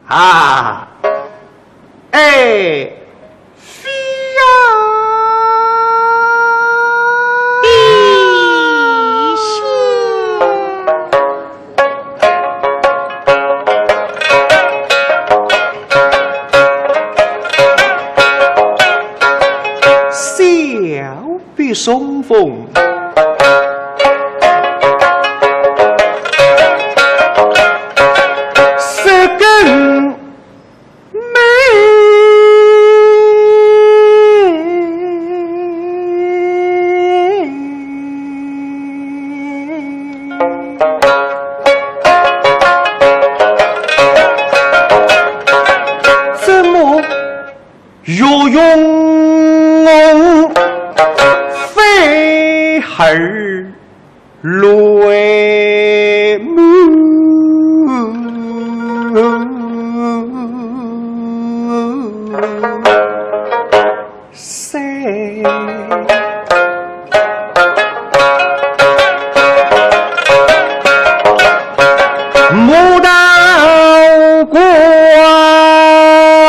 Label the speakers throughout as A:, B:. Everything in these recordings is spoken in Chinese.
A: 啊，哎，飞呀！小比松风。若用飞儿泪目，谁牡丹过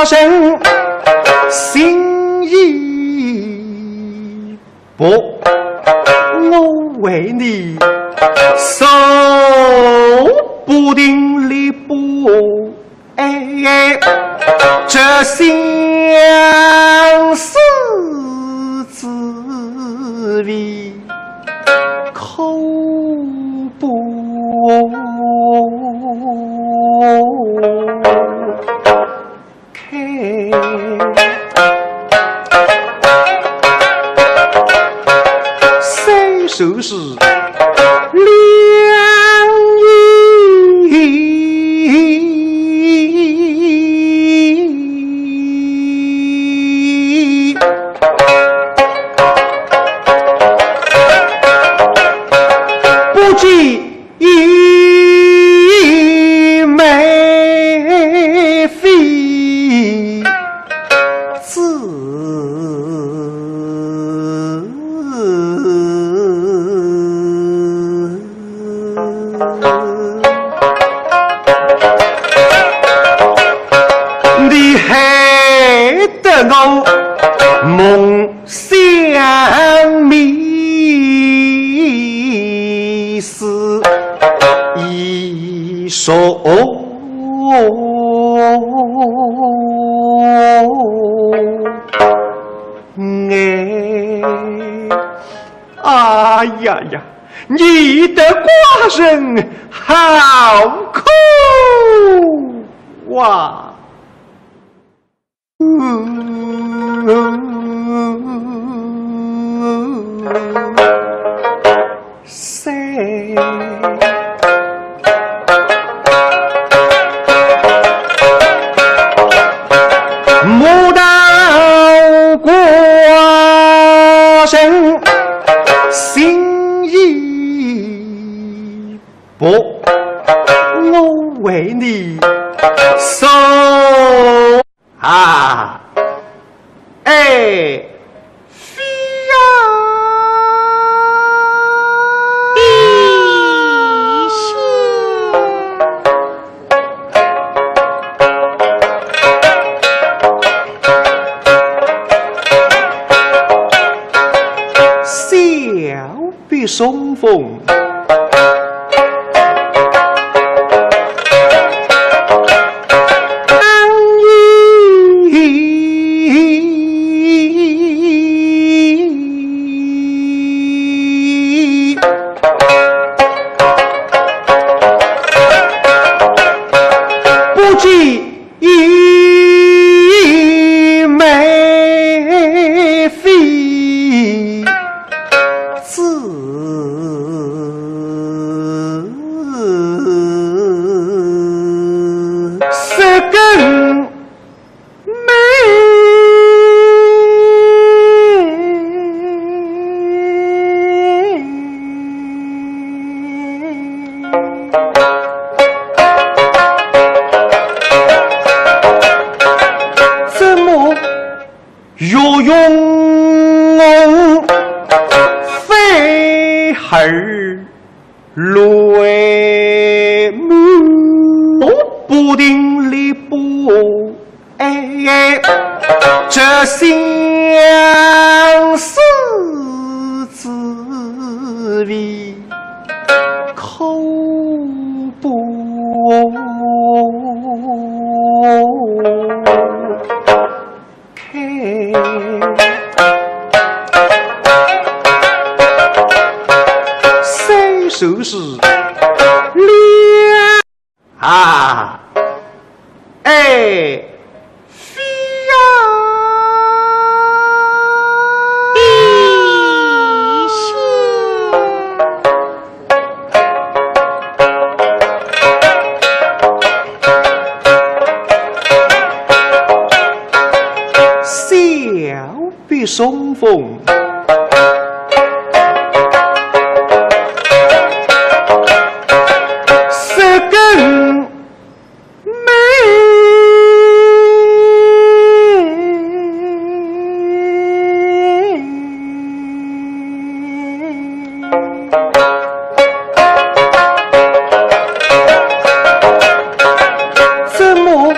A: 身心意薄，我为你手不定力不哎，这相思滋味口不开。收拾良医，不计一枚费自你害得我梦想迷失一手哎呀呀，你的寡人好苦哇！谁牡丹过身心意薄，我为你手啊，哎，飞呀！小比松风。不计一枚费自十根眉。若用飞儿泪目，不定力不相思滋味口不开。三首是两啊，哎。松风三更美，怎么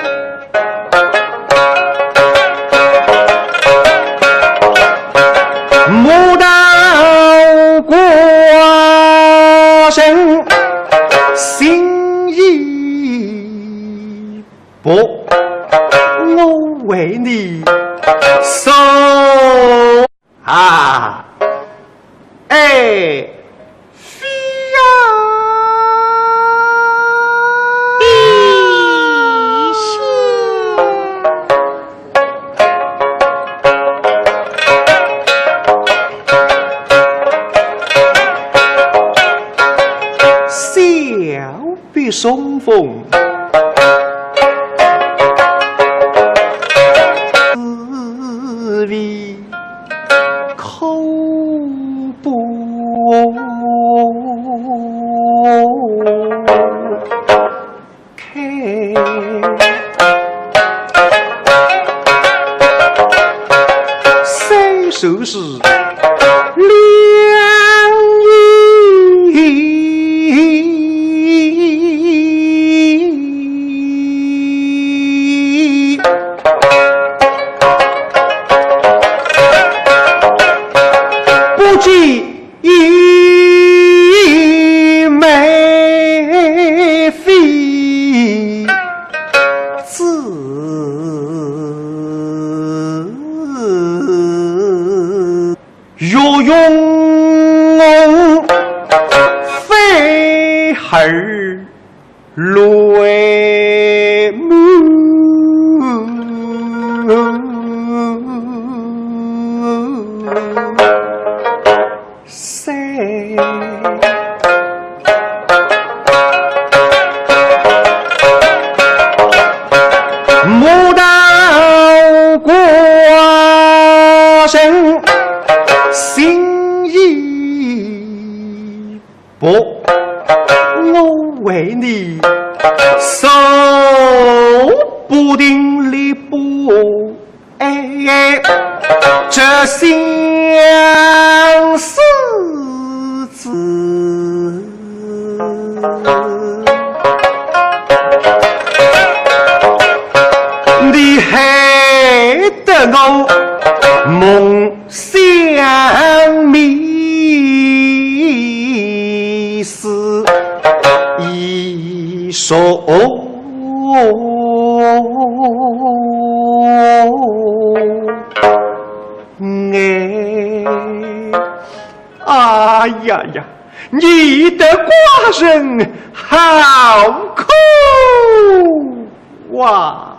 A: 牡丹过身心意薄，我为你守啊，哎。松风滋味口不开。三首是两美非自若用非儿泪目牡丹过身心意薄，我为你守不定力不哎，这相思滋你害得我梦想迷失一首哎呀呀，你的寡人好苦哇！